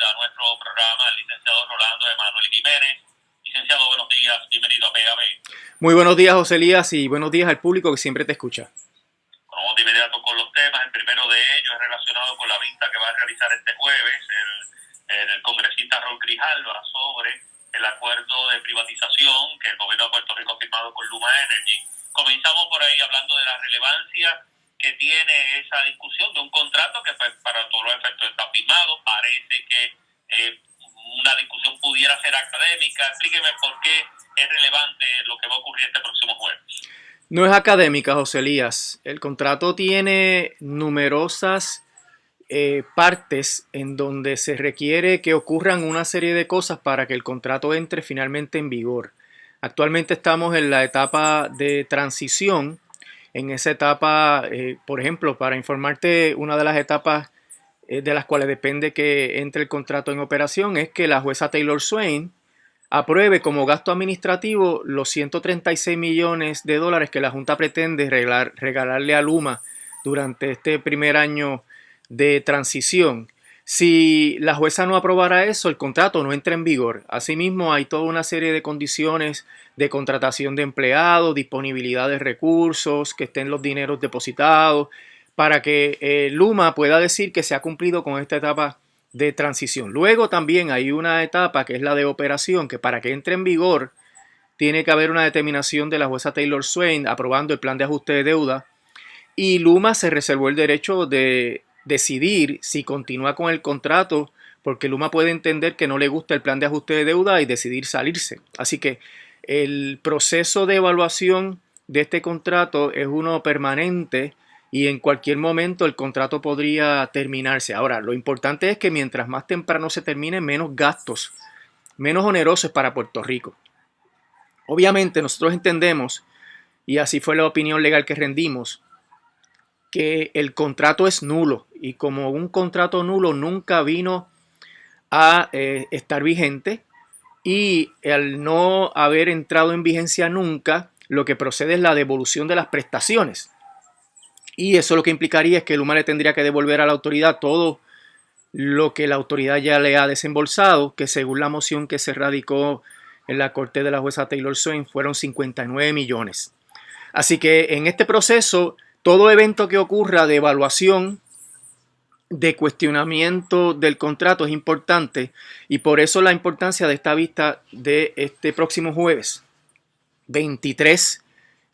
a nuestro programa el licenciado Rolando Emanuel Jiménez. Licenciado, buenos días, bienvenido a PAB. Muy buenos días, José Elías, y buenos días al público que siempre te escucha. Vamos de inmediato con los temas. El primero de ellos es relacionado con la vista que va a realizar este jueves el congresista Raúl Grijalva sobre el acuerdo de privatización que el gobierno de Puerto Rico ha firmado con Luma Energy. Comenzamos por ahí hablando de la relevancia que tiene esa discusión de un contrato que pues, para todos los efectos está firmado. Parece que una discusión pudiera ser académica. Explíqueme por qué es relevante lo que va a ocurrir este próximo jueves. No es académica, José Elías. El contrato tiene numerosas partes en donde se requiere que ocurran una serie de cosas para que el contrato entre finalmente en vigor. Actualmente estamos en la etapa de transición. En esa etapa, por ejemplo, para informarte, una de las etapas de las cuales depende que entre el contrato en operación es que la jueza Taylor Swain apruebe como gasto administrativo los 136 millones de dólares que la Junta pretende regalarle a Luma durante este primer año de transición. Si la jueza no aprobara eso, el contrato no entra en vigor. Asimismo, hay toda una serie de condiciones de contratación de empleados, disponibilidad de recursos, que estén los dineros depositados, para que Luma pueda decir que se ha cumplido con esta etapa de transición. Luego también hay una etapa que es la de operación, que para que entre en vigor tiene que haber una determinación de la jueza Taylor Swain aprobando el plan de ajuste de deuda, y Luma se reservó el derecho de decidir si continúa con el contrato, porque Luma puede entender que no le gusta el plan de ajuste de deuda y decidir salirse. Así que el proceso de evaluación de este contrato es uno permanente y en cualquier momento el contrato podría terminarse. Ahora, lo importante es que mientras más temprano se termine, menos gastos, menos onerosos para Puerto Rico. Obviamente nosotros entendemos, y así fue la opinión legal que rendimos, que el contrato es nulo, y como un contrato nulo nunca vino a estar vigente, y al no haber entrado en vigencia nunca, lo que procede es la devolución de las prestaciones. Y eso lo que implicaría es que Luma le tendría que devolver a la autoridad todo lo que la autoridad ya le ha desembolsado, que según la moción que se radicó en la corte de la jueza Taylor Swain fueron 59 millones. Así que en este proceso, todo evento que ocurra de evaluación, de cuestionamiento del contrato es importante, y por eso la importancia de esta vista de este próximo jueves 23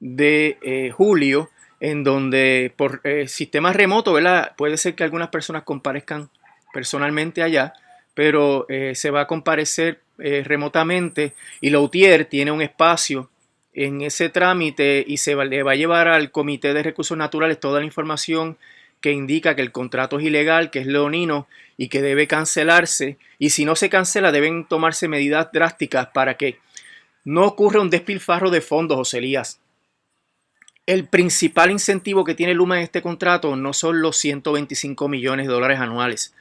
de julio, en donde por sistema remoto, ¿verdad? Puede ser que algunas personas comparezcan personalmente allá, pero se va a comparecer remotamente, y la UTIER tiene un espacio en ese trámite y le va a llevar al Comité de Recursos Naturales toda la información que indica que el contrato es ilegal, que es leonino y que debe cancelarse, y si no se cancela deben tomarse medidas drásticas para que no ocurra un despilfarro de fondos, José Elías. El principal incentivo que tiene Luma en este contrato no son los 125 millones de dólares anuales,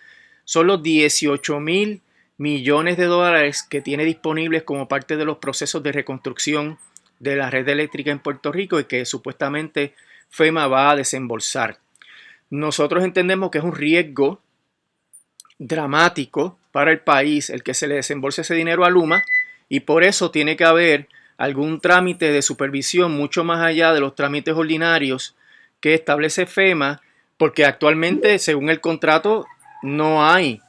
son los 18 mil millones de dólares que tiene disponibles como parte de los procesos de reconstrucción de la red eléctrica en Puerto Rico y que supuestamente FEMA va a desembolsar. Nosotros entendemos que es un riesgo dramático para el país el que se le desembolse ese dinero a Luma, y por eso tiene que haber algún trámite de supervisión mucho más allá de los trámites ordinarios que establece FEMA, porque actualmente, según el contrato, no hay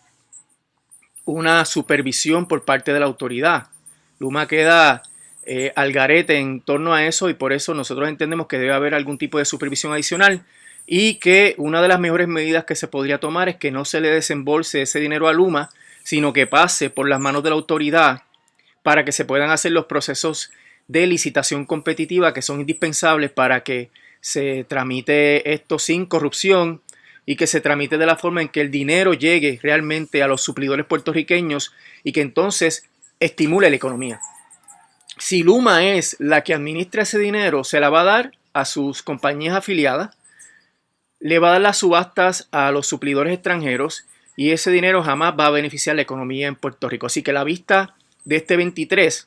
una supervisión por parte de la autoridad. Luma queda al garete en torno a eso, y por eso nosotros entendemos que debe haber algún tipo de supervisión adicional, y que una de las mejores medidas que se podría tomar es que no se le desembolse ese dinero a Luma, sino que pase por las manos de la autoridad para que se puedan hacer los procesos de licitación competitiva que son indispensables para que se tramite esto sin corrupción y que se tramite de la forma en que el dinero llegue realmente a los suplidores puertorriqueños y que entonces estimule la economía. Si Luma es la que administra ese dinero, se la va a dar a sus compañías afiliadas, le va a dar las subastas a los suplidores extranjeros, y ese dinero jamás va a beneficiar la economía en Puerto Rico. Así que la vista de este 23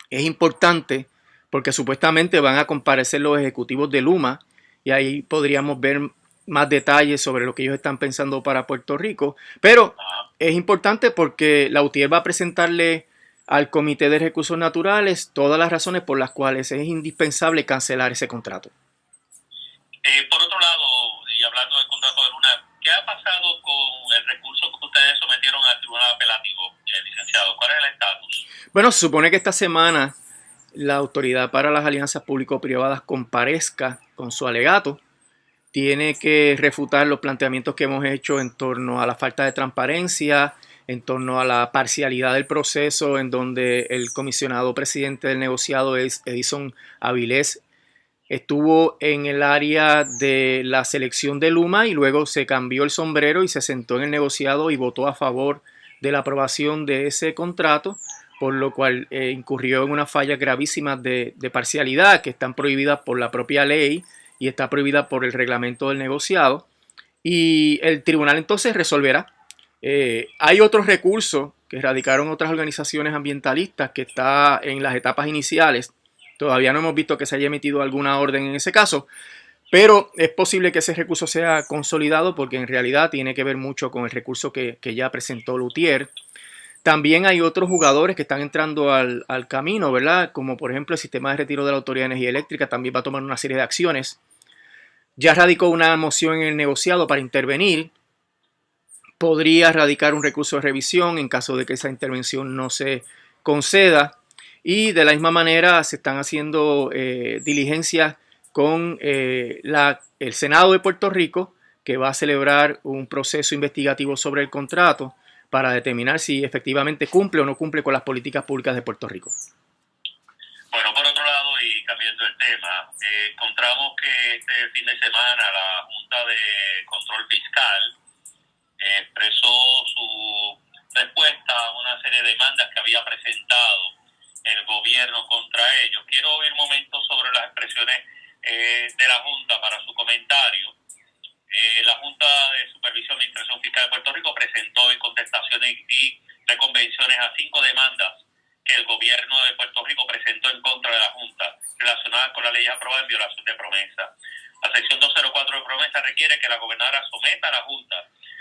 es importante porque supuestamente van a comparecer los ejecutivos de Luma, y ahí podríamos ver más detalles sobre lo que ellos están pensando para Puerto Rico, pero es importante porque la UTIER va a presentarle al Comité de Recursos Naturales todas las razones por las cuales es indispensable cancelar ese contrato. Por otro lado, y hablando del contrato de Luna, ¿qué ha pasado con el recurso que ustedes sometieron al Tribunal Apelativo, licenciado? ¿Cuál es el estatus? Bueno, se supone que esta semana la Autoridad para las Alianzas Público-Privadas comparezca con su alegato. Tiene que refutar los planteamientos que hemos hecho en torno a la falta de transparencia, en torno a la parcialidad del proceso, en donde el comisionado presidente del negociado es Edison Avilés. Estuvo en el área de la selección de Luma y luego se cambió el sombrero y se sentó en el negociado y votó a favor de la aprobación de ese contrato, por lo cual incurrió en unas fallas gravísimas de parcialidad que están prohibidas por la propia ley y está prohibida por el reglamento del negociado. Y el tribunal entonces resolverá. Hay otros recursos que radicaron otras organizaciones ambientalistas que está en las etapas iniciales. Todavía no hemos visto que se haya emitido alguna orden en ese caso, pero es posible que ese recurso sea consolidado porque en realidad tiene que ver mucho con el recurso que ya presentó Lutier. También hay otros jugadores que están entrando al camino, ¿verdad? Como por ejemplo el sistema de retiro de la Autoridad de Energía Eléctrica también va a tomar una serie de acciones. Ya radicó una moción en el negociado para intervenir. Podría radicar un recurso de revisión en caso de que esa intervención no se conceda. Y de la misma manera se están haciendo diligencias con el Senado de Puerto Rico, que va a celebrar un proceso investigativo sobre el contrato para determinar si efectivamente cumple o no cumple con las políticas públicas de Puerto Rico. Bueno, por otro lado, y cambiando el tema, encontramos que este fin de semana la Junta de Control Fiscal expresó su respuesta a una serie de demandas que había presentado el gobierno contra ellos. Quiero oír momentos sobre las expresiones de la Junta para su comentario. La Junta de Supervisión de Administración Fiscal de Puerto Rico presentó en contestaciones y reconvenciones a 5 demandas que el gobierno de Puerto Rico presentó en contra de la Junta relacionadas con la ley aprobada en violación de promesa. La sección 204 de promesa requiere que la gobernadora someta a la Junta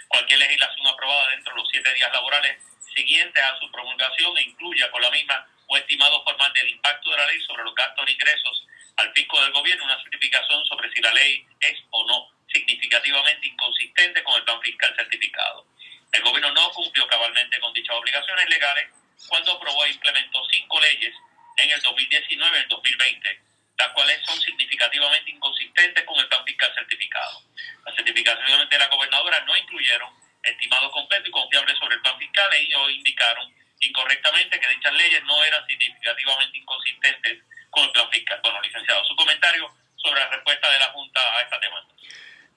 cualquier legislación aprobada dentro de los 7 días laborales siguientes a su promulgación e incluya con la misma o estimado formal del impacto de la ley sobre los gastos e ingresos al fisco del gobierno una certificación sobre si la ley es o no significativamente inconsistente con el plan fiscal certificado. El gobierno no cumplió cabalmente con dichas obligaciones legales cuando aprobó e implementó 5 leyes en el 2019 y el 2020, las cuales son significativamente inconsistentes con el plan fiscal certificado. Las certificaciones de la gobernadora no incluyeron estimados completos y confiables sobre el plan fiscal e ellos indicaron incorrectamente que dichas leyes no eran significativamente inconsistentes con el plan fiscal. Bueno, licenciado, su comentario sobre la respuesta de la Junta a esta demanda.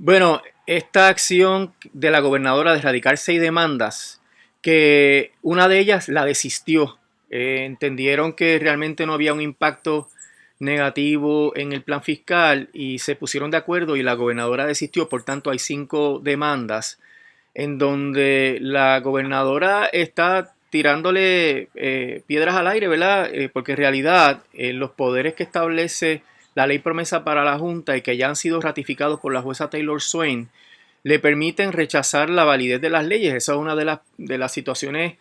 Bueno, esta acción de la gobernadora de erradicar 6 demandas, que una de ellas la desistió. Entendieron que realmente no había un impacto negativo en el plan fiscal y se pusieron de acuerdo y la gobernadora desistió. Por tanto, hay 5 demandas en donde la gobernadora está tirándole piedras al aire, ¿verdad? Porque en realidad los poderes que establece la ley promesa para la Junta y que ya han sido ratificados por la jueza Taylor Swain le permiten rechazar la validez de las leyes. Esa es una de las situaciones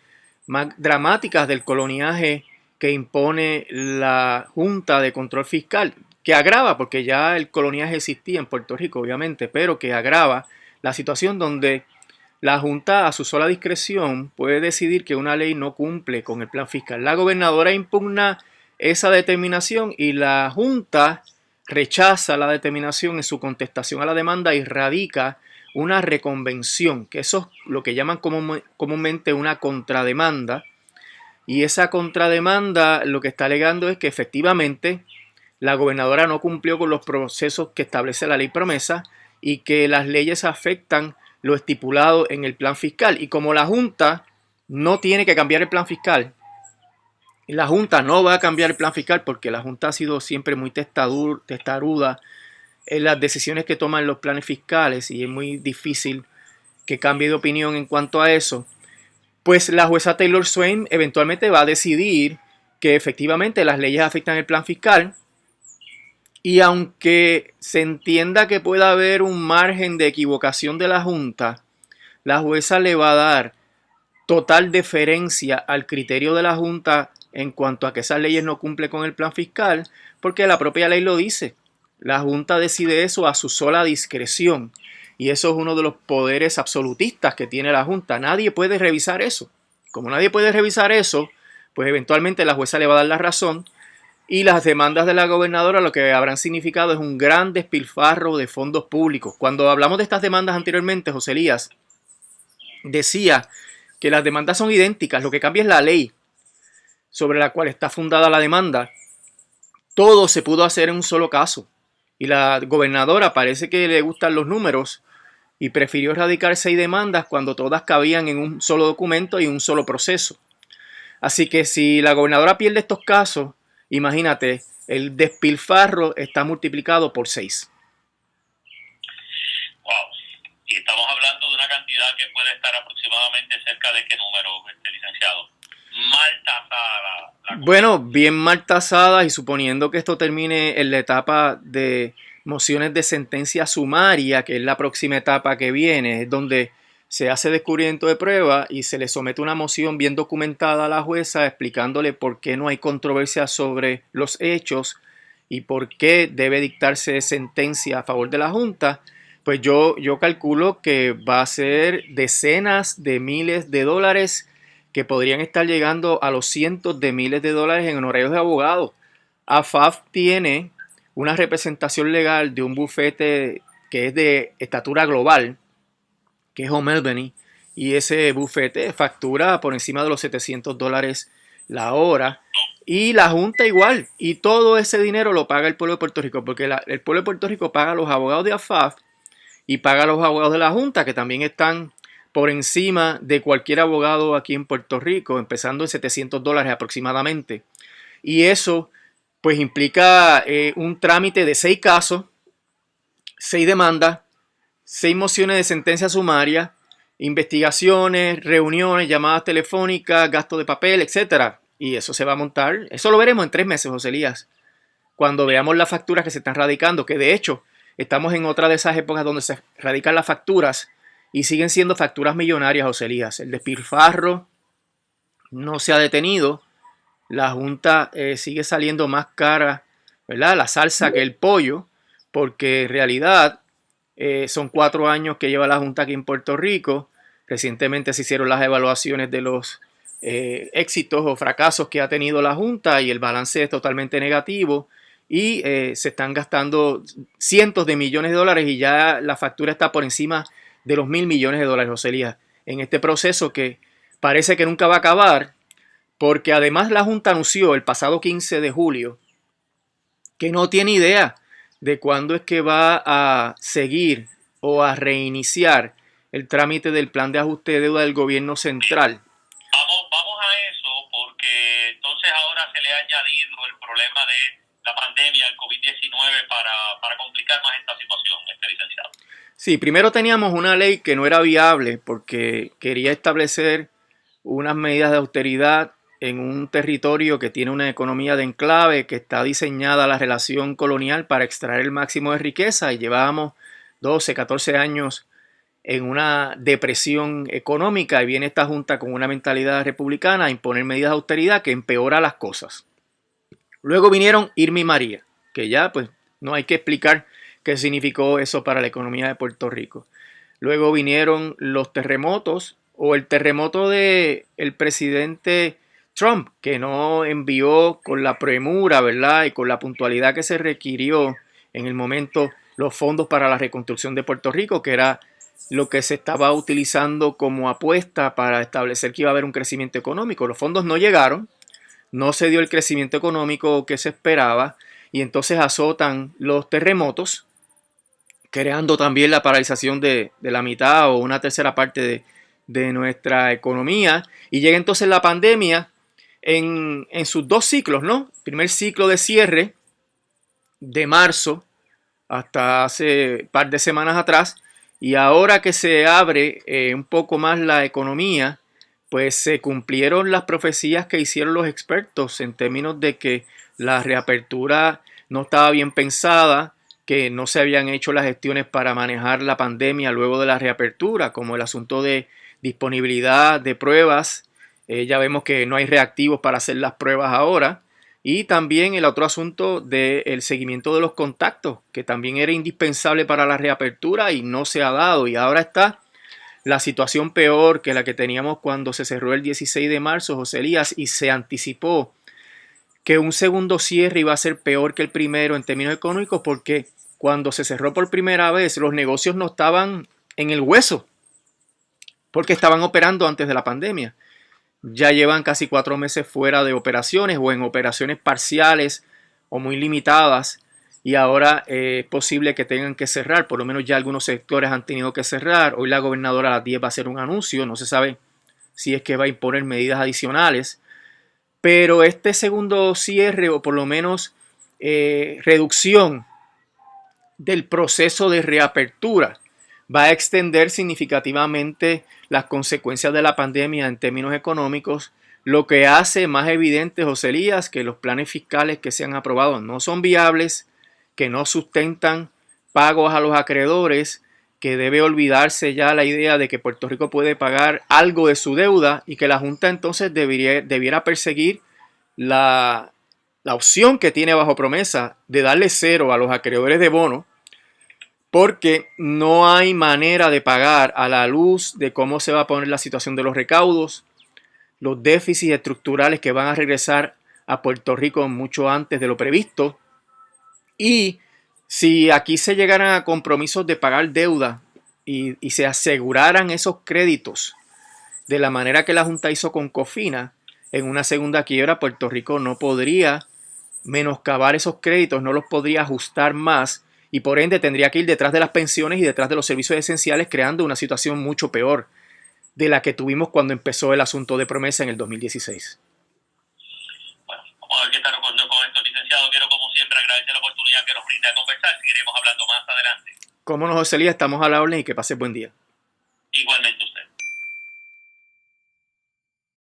más dramáticas del coloniaje que impone la Junta de Control Fiscal, que agrava, porque ya el coloniaje existía en Puerto Rico, obviamente, pero que agrava la situación donde la Junta a su sola discreción puede decidir que una ley no cumple con el plan fiscal. La gobernadora impugna esa determinación y la Junta rechaza la determinación en su contestación a la demanda y radica una reconvención, que eso es lo que llaman comúnmente una contrademanda. Y esa contrademanda lo que está alegando es que efectivamente la gobernadora no cumplió con los procesos que establece la ley promesa y que las leyes afectan lo estipulado en el plan fiscal. Y como la Junta no tiene que cambiar el plan fiscal, la Junta no va a cambiar el plan fiscal porque la Junta ha sido siempre muy testaruda en las decisiones que toman los planes fiscales y es muy difícil que cambie de opinión en cuanto a eso, pues la jueza Taylor Swain eventualmente va a decidir que efectivamente las leyes afectan el plan fiscal Y aunque se entienda que pueda haber un margen de equivocación de la Junta, la jueza le va a dar total deferencia al criterio de la Junta en cuanto a que esas leyes no cumplen con el plan fiscal, porque la propia ley lo dice. La Junta decide eso a su sola discreción. Y eso es uno de los poderes absolutistas que tiene la Junta. Nadie puede revisar eso. Como nadie puede revisar eso, pues eventualmente la jueza le va a dar la razón. Y las demandas de la gobernadora lo que habrán significado es un gran despilfarro de fondos públicos. Cuando hablamos de estas demandas anteriormente, José Elías decía que las demandas son idénticas, lo que cambia es la ley sobre la cual está fundada la demanda. Todo se pudo hacer en un solo caso. Y la gobernadora parece que le gustan los números y prefirió erradicar 6 demandas cuando todas cabían en un solo documento y un solo proceso. Así que si la gobernadora pierde estos casos, imagínate, el despilfarro está multiplicado por 6. Wow. Y estamos hablando de una cantidad que puede estar aproximadamente cerca de qué número, licenciado. Mal tasada. Bueno, bien mal tasada, y suponiendo que esto termine en la etapa de mociones de sentencia sumaria, que es la próxima etapa que viene, es donde se hace descubrimiento de prueba y se le somete una moción bien documentada a la jueza explicándole por qué no hay controversia sobre los hechos y por qué debe dictarse sentencia a favor de la Junta. Pues yo calculo que va a ser decenas de miles de dólares que podrían estar llegando a los cientos de miles de dólares en honorarios de abogados. AFAF tiene una representación legal de un bufete que es de estatura global, que es Home Albany, y ese bufete factura por encima de los $700 la hora. Y la Junta igual, y todo ese dinero lo paga el pueblo de Puerto Rico, porque el pueblo de Puerto Rico paga a los abogados de AFAF y paga a los abogados de la Junta, que también están por encima de cualquier abogado aquí en Puerto Rico, empezando en $700 aproximadamente. Y eso pues implica un trámite de 6 casos, 6 demandas, 6 mociones de sentencia sumaria, investigaciones, reuniones, llamadas telefónicas, gasto de papel, etcétera. Y eso se va a montar, eso lo veremos en 3 meses, José Elías, cuando veamos las facturas que se están radicando, que de hecho estamos en otra de esas épocas donde se radican las facturas y siguen siendo facturas millonarias, José Elías. El despilfarro no se ha detenido, la Junta sigue saliendo más cara, ¿verdad? La salsa que el pollo, porque en realidad son 4 años que lleva la Junta aquí en Puerto Rico. Recientemente se hicieron las evaluaciones de los éxitos o fracasos que ha tenido la Junta y el balance es totalmente negativo y se están gastando cientos de millones de dólares y ya la factura está por encima de los $1,000 millones, José Elías, en este proceso que parece que nunca va a acabar, porque además la Junta anunció el pasado 15 de julio que no tiene idea de cuándo es que va a seguir o a reiniciar el trámite del plan de ajuste de deuda del gobierno central. Vamos a eso, porque entonces ahora se le ha añadido el problema de la pandemia, el COVID-19, para complicar más esta situación, licenciado. Sí, primero teníamos una ley que no era viable porque quería establecer unas medidas de austeridad en un territorio que tiene una economía de enclave, que está diseñada la relación colonial para extraer el máximo de riqueza, y llevábamos 12, 14 años en una depresión económica y viene esta Junta con una mentalidad republicana a imponer medidas de austeridad que empeora las cosas. Luego vinieron Irma y María, que ya pues no hay que explicar qué significó eso para la economía de Puerto Rico. Luego vinieron los terremotos o el terremoto del presidente Trump, que no envió con la premura, ¿verdad? Y con la puntualidad que se requirió en el momento los fondos para la reconstrucción de Puerto Rico, que era lo que se estaba utilizando como apuesta para establecer que iba a haber un crecimiento económico. Los fondos no llegaron, no se dio el crecimiento económico que se esperaba y entonces azotan los terremotos, creando también la paralización de la mitad o una tercera parte de nuestra economía. Y llega entonces la pandemia en sus 2 ciclos, ¿no? Primer ciclo de cierre de marzo hasta hace un par de semanas atrás, y ahora que se abre un poco más la economía, pues se cumplieron las profecías que hicieron los expertos en términos de que la reapertura no estaba bien pensada, que no se habían hecho las gestiones para manejar la pandemia luego de la reapertura, como el asunto de disponibilidad de pruebas. Ya vemos que no hay reactivos para hacer las pruebas ahora. Y también el otro asunto del seguimiento de los contactos, que también era indispensable para la reapertura y no se ha dado. Y ahora está la situación peor que la que teníamos cuando se cerró el 16 de marzo, José Elías, y se anticipó que un segundo cierre iba a ser peor que el primero en términos económicos, porque cuando se cerró por primera vez los negocios no estaban en el hueso, porque estaban operando antes de la pandemia. Ya llevan casi 4 meses fuera de operaciones o en operaciones parciales o muy limitadas, y ahora es posible que tengan que cerrar. Por lo menos ya algunos sectores han tenido que cerrar. Hoy la gobernadora a las 10 va a hacer un anuncio, no se sabe si es que va a imponer medidas adicionales, pero este segundo cierre, o por lo menos reducción del proceso de reapertura, va a extender significativamente las consecuencias de la pandemia en términos económicos, lo que hace más evidente, José Elías, que los planes fiscales que se han aprobado no son viables, que no sustentan pagos a los acreedores, que debe olvidarse ya la idea de que Puerto Rico puede pagar algo de su deuda, y que la Junta entonces debiera perseguir la opción que tiene bajo promesa de darle cero a los acreedores de bono, porque no hay manera de pagar a la luz de cómo se va a poner la situación de los recaudos, los déficits estructurales que van a regresar a Puerto Rico mucho antes de lo previsto. Y si aquí se llegaran a compromisos de pagar deuda y se aseguraran esos créditos de la manera que la Junta hizo con Cofina, en una segunda quiebra Puerto Rico no podría menoscabar esos créditos, no los podría ajustar más, y por ende tendría que ir detrás de las pensiones y detrás de los servicios esenciales, creando una situación mucho peor de la que tuvimos cuando empezó el asunto de promesa en el 2016. Bueno, vamos a ver qué está ocurriendo con esto, licenciado. Quiero, como siempre, agradecer la oportunidad que nos brinda a conversar. Seguiremos hablando más adelante. Cómo no, José Elías, estamos a la orden, y que pase buen día. Igualmente.